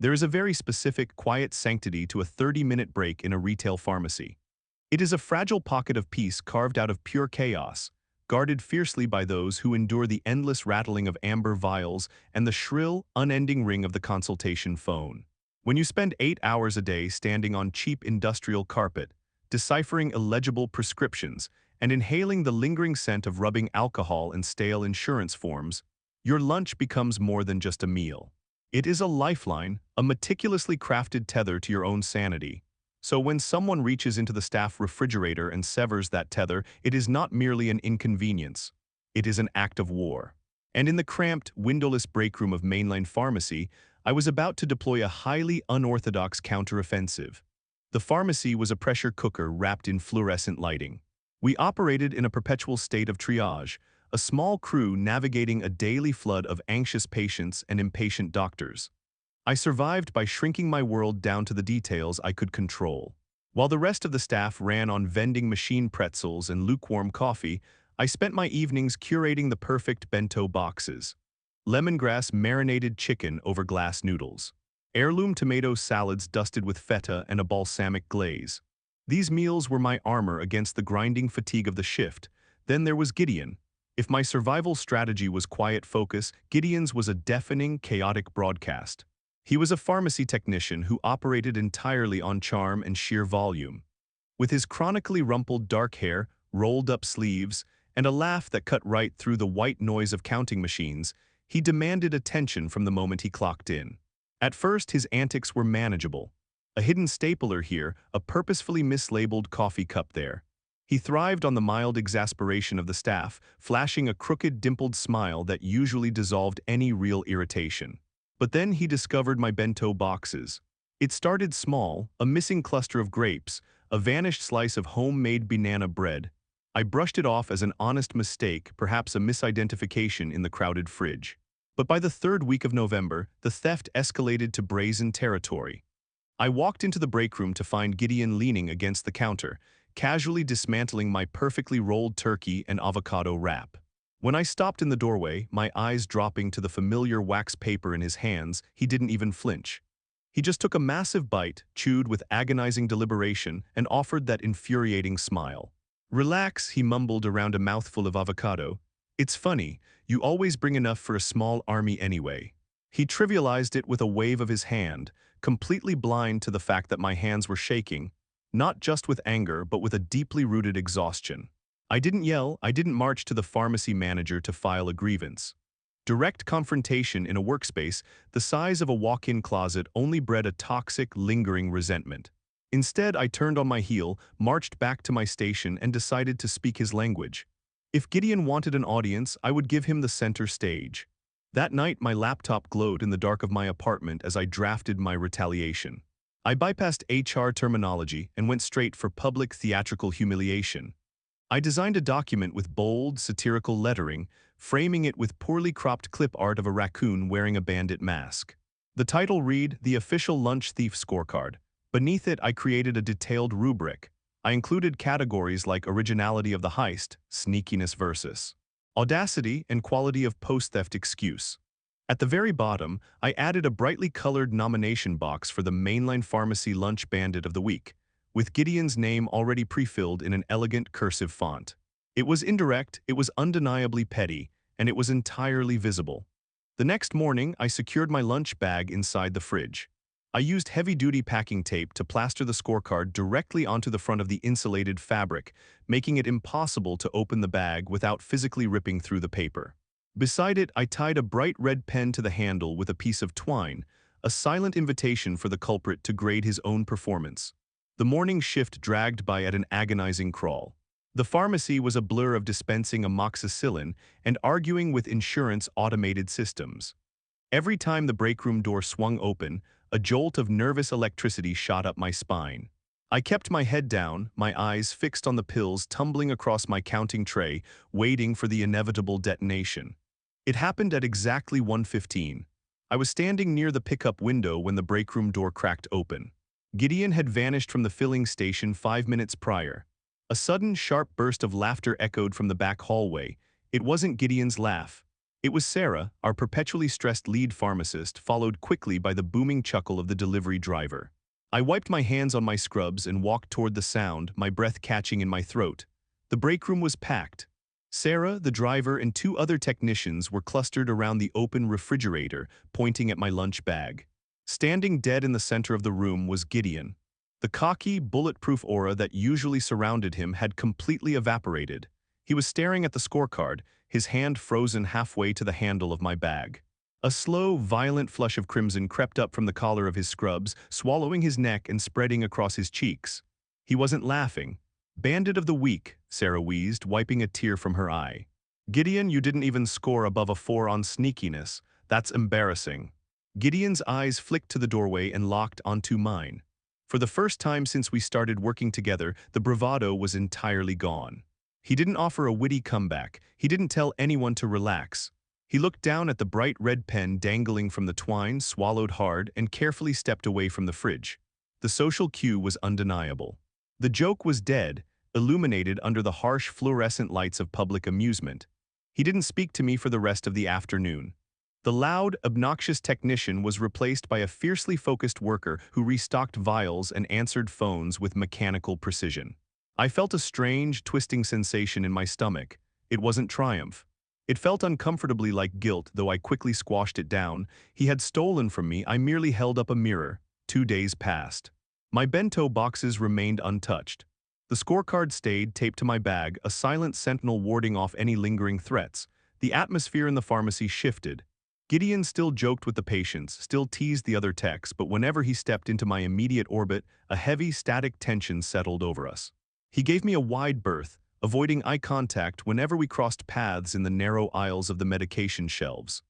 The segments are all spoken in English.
There is a very specific, quiet sanctity to a 30-minute break in a retail pharmacy. It is a fragile pocket of peace carved out of pure chaos, guarded fiercely by those who endure the endless rattling of amber vials and the shrill, unending ring of the consultation phone. When you spend 8 hours a day standing on cheap industrial carpet, deciphering illegible prescriptions, and inhaling the lingering scent of rubbing alcohol and stale insurance forms, your lunch becomes more than just a meal. It is a lifeline, a meticulously crafted tether to your own sanity. So when someone reaches into the staff refrigerator and severs that tether, it is not merely an inconvenience. It is an act of war. And in the cramped, windowless break room of mainline pharmacy, I was about to deploy a highly unorthodox counteroffensive. The pharmacy was a pressure cooker wrapped in fluorescent lighting. We operated in a perpetual state of triage, a small crew navigating a daily flood of anxious patients and impatient doctors. I survived by shrinking my world down to the details I could control. While the rest of the staff ran on vending machine pretzels and lukewarm coffee, I spent my evenings curating the perfect bento boxes. Lemongrass marinated chicken over glass noodles. Heirloom tomato salads dusted with feta and a balsamic glaze. These meals were my armor against the grinding fatigue of the shift. Then there was Gideon. If my survival strategy was quiet focus, Gideon's was a deafening, chaotic broadcast. He was a pharmacy technician who operated entirely on charm and sheer volume. With his chronically rumpled dark hair, rolled-up sleeves, and a laugh that cut right through the white noise of counting machines, he demanded attention from the moment he clocked in. At first, his antics were manageable. A hidden stapler here, a purposefully mislabeled coffee cup there. He thrived on the mild exasperation of the staff, flashing a crooked, dimpled smile that usually dissolved any real irritation. But then he discovered my bento boxes. It started small, a missing cluster of grapes, a vanished slice of homemade banana bread. I brushed it off as an honest mistake, perhaps a misidentification in the crowded fridge. But by the third week of November, the theft escalated to brazen territory. I walked into the break room to find Gideon leaning against the counter, casually dismantling my perfectly rolled turkey and avocado wrap. When I stopped in the doorway, my eyes dropping to the familiar wax paper in his hands, he didn't even flinch. He just took a massive bite, chewed with agonizing deliberation, and offered that infuriating smile. "Relax," he mumbled around a mouthful of avocado. "It's funny, you always bring enough for a small army anyway." He trivialized it with a wave of his hand, completely blind to the fact that my hands were shaking, not just with anger but with a deeply rooted exhaustion. I didn't yell, I didn't march to the pharmacy manager to file a grievance. Direct confrontation in a workspace the size of a walk-in closet only bred a toxic, lingering resentment. Instead, I turned on my heel, marched back to my station, and decided to speak his language. If Gideon wanted an audience, I would give him the center stage. That night, my laptop glowed in the dark of my apartment as I drafted my retaliation. I bypassed HR terminology and went straight for public theatrical humiliation. I designed a document with bold, satirical lettering, framing it with poorly cropped clip art of a raccoon wearing a bandit mask. The title read, "The Official Lunch Thief Scorecard." Beneath it, I created a detailed rubric. I included categories like originality of the heist, sneakiness versus audacity, and quality of post-theft excuse. At the very bottom, I added a brightly colored nomination box for the mainline pharmacy lunch bandit of the week, with Gideon's name already pre-filled in an elegant cursive font. It was indirect, it was undeniably petty, and it was entirely visible. The next morning, I secured my lunch bag inside the fridge. I used heavy-duty packing tape to plaster the scorecard directly onto the front of the insulated fabric, making it impossible to open the bag without physically ripping through the paper. Beside it, I tied a bright red pen to the handle with a piece of twine, a silent invitation for the culprit to grade his own performance. The morning shift dragged by at an agonizing crawl. The pharmacy was a blur of dispensing amoxicillin and arguing with insurance automated systems. Every time the break room door swung open, a jolt of nervous electricity shot up my spine. I kept my head down, my eyes fixed on the pills tumbling across my counting tray, waiting for the inevitable detonation. It happened at exactly 1:15. I was standing near the pickup window when the break room door cracked open. Gideon had vanished from the filling station 5 minutes prior. A sudden, sharp burst of laughter echoed from the back hallway. It wasn't Gideon's laugh. It was Sarah, our perpetually stressed lead pharmacist, followed quickly by the booming chuckle of the delivery driver. I wiped my hands on my scrubs and walked toward the sound, my breath catching in my throat. The break room was packed. Sarah, the driver, and two other technicians were clustered around the open refrigerator, pointing at my lunch bag. Standing dead in the center of the room was Gideon. The cocky, bulletproof aura that usually surrounded him had completely evaporated. He was staring at the scorecard, his hand frozen halfway to the handle of my bag. A slow, violent flush of crimson crept up from the collar of his scrubs, swallowing his neck and spreading across his cheeks. He wasn't laughing. "Bandit of the week," Sarah wheezed, wiping a tear from her eye. "Gideon, you didn't even score above a 4 on sneakiness. That's embarrassing." Gideon's eyes flicked to the doorway and locked onto mine. For the first time since we started working together, the bravado was entirely gone. He didn't offer a witty comeback. He didn't tell anyone to relax. He looked down at the bright red pen dangling from the twine, swallowed hard, and carefully stepped away from the fridge. The social cue was undeniable. The joke was dead, illuminated under the harsh fluorescent lights of public amusement. He didn't speak to me for the rest of the afternoon. The loud, obnoxious technician was replaced by a fiercely focused worker who restocked vials and answered phones with mechanical precision. I felt a strange, twisting sensation in my stomach. It wasn't triumph. It felt uncomfortably like guilt, though I quickly squashed it down. He had stolen from me. I merely held up a mirror. 2 days passed. My bento boxes remained untouched. The scorecard stayed taped to my bag, a silent sentinel warding off any lingering threats. The atmosphere in the pharmacy shifted. Gideon still joked with the patients, still teased the other techs, but whenever he stepped into my immediate orbit, a heavy, static tension settled over us. He gave me a wide berth, avoiding eye contact whenever we crossed paths in the narrow aisles of the medication shelves.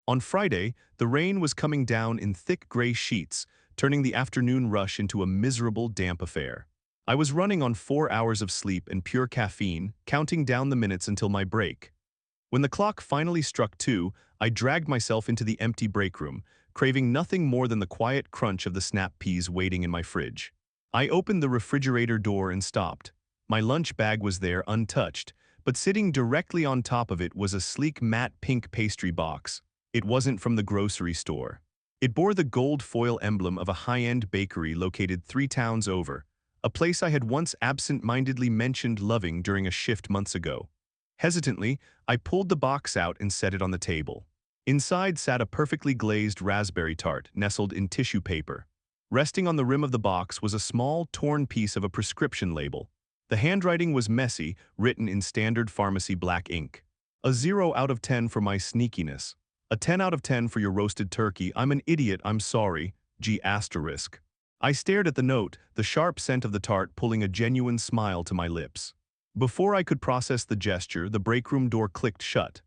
On Friday, the rain was coming down in thick gray sheets, turning the afternoon rush into a miserable, damp affair. I was running on 4 hours of sleep and pure caffeine, counting down the minutes until my break. When the clock finally struck 2, I dragged myself into the empty break room, craving nothing more than the quiet crunch of the snap peas waiting in my fridge. I opened the refrigerator door and stopped. My lunch bag was there untouched, but sitting directly on top of it was a sleek matte pink pastry box. It wasn't from the grocery store. It bore the gold foil emblem of a high-end bakery located 3 towns over, a place I had once absent-mindedly mentioned loving during a shift months ago. Hesitantly, I pulled the box out and set it on the table. Inside sat a perfectly glazed raspberry tart nestled in tissue paper. Resting on the rim of the box was a small, torn piece of a prescription label. The handwriting was messy, written in standard pharmacy black ink. A 0 out of 10 for my sneakiness. A 10 out of 10 for your roasted turkey. I'm an idiot, I'm sorry. G***. I stared at the note, the sharp scent of the tart pulling a genuine smile to my lips. Before I could process the gesture, the break room door clicked shut.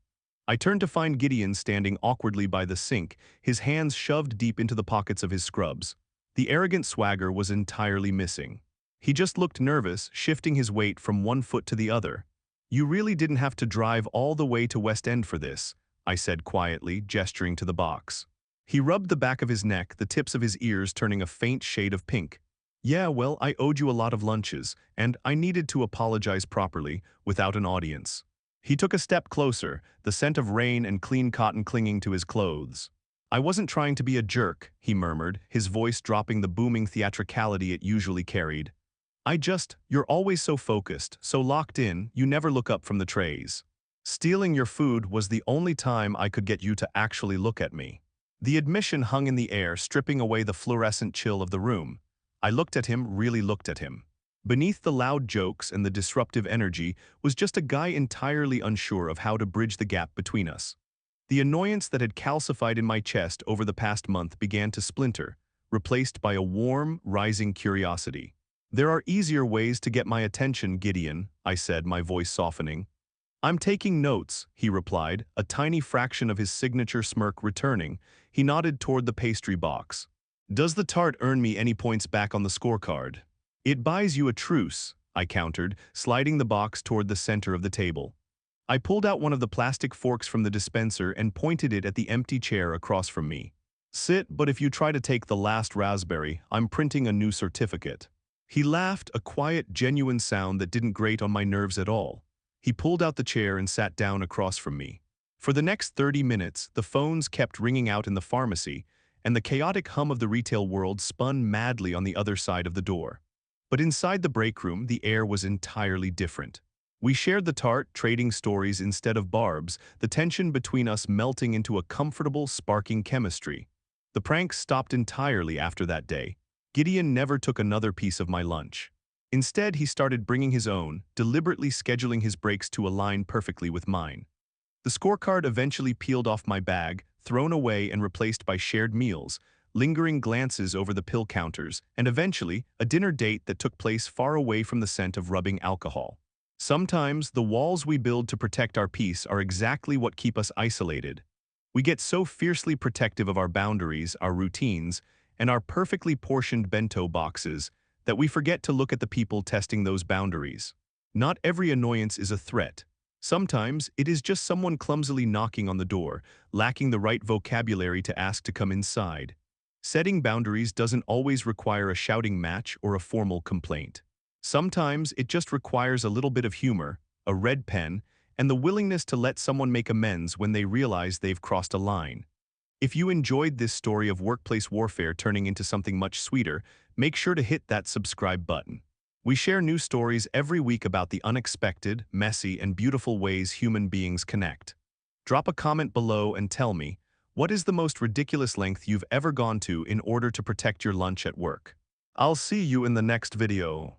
I turned to find Gideon standing awkwardly by the sink, his hands shoved deep into the pockets of his scrubs. The arrogant swagger was entirely missing. He just looked nervous, shifting his weight from one foot to the other. "You really didn't have to drive all the way to West End for this," I said quietly, gesturing to the box. He rubbed the back of his neck, the tips of his ears turning a faint shade of pink. "Yeah, well, I owed you a lot of lunches, and I needed to apologize properly, without an audience." He took a step closer, the scent of rain and clean cotton clinging to his clothes. "I wasn't trying to be a jerk," he murmured, his voice dropping the booming theatricality it usually carried. You're always so focused, so locked in, you never look up from the trays. Stealing your food was the only time I could get you to actually look at me." The admission hung in the air, stripping away the fluorescent chill of the room. I looked at him, really looked at him. Beneath the loud jokes and the disruptive energy was just a guy entirely unsure of how to bridge the gap between us. The annoyance that had calcified in my chest over the past month began to splinter, replaced by a warm, rising curiosity. "There are easier ways to get my attention, Gideon," I said, my voice softening. "I'm taking notes," he replied, a tiny fraction of his signature smirk returning. He nodded toward the pastry box. "Does the tart earn me any points back on the scorecard?" "It buys you a truce," I countered, sliding the box toward the center of the table. I pulled out one of the plastic forks from the dispenser and pointed it at the empty chair across from me. "Sit, but if you try to take the last raspberry, I'm printing a new certificate." He laughed, a quiet, genuine sound that didn't grate on my nerves at all. He pulled out the chair and sat down across from me. For the next 30 minutes, the phones kept ringing out in the pharmacy, and the chaotic hum of the retail world spun madly on the other side of the door. But inside the break room, the air was entirely different. We shared the tart, trading stories instead of barbs, the tension between us melting into a comfortable, sparking chemistry. The pranks stopped entirely after that day. Gideon never took another piece of my lunch. Instead, he started bringing his own, deliberately scheduling his breaks to align perfectly with mine. The scorecard eventually peeled off my bag, thrown away and replaced by shared meals, lingering glances over the pill counters, and eventually, a dinner date that took place far away from the scent of rubbing alcohol. Sometimes, the walls we build to protect our peace are exactly what keep us isolated. We get so fiercely protective of our boundaries, our routines, and our perfectly portioned bento boxes that we forget to look at the people testing those boundaries. Not every annoyance is a threat. Sometimes, it is just someone clumsily knocking on the door, lacking the right vocabulary to ask to come inside. Setting boundaries doesn't always require a shouting match or a formal complaint. Sometimes, it just requires a little bit of humor, a red pen, and the willingness to let someone make amends when they realize they've crossed a line. If you enjoyed this story of workplace warfare turning into something much sweeter, make sure to hit that subscribe button. We share new stories every week about the unexpected, messy, and beautiful ways human beings connect. Drop a comment below and tell me, what is the most ridiculous length you've ever gone to in order to protect your lunch at work? I'll see you in the next video.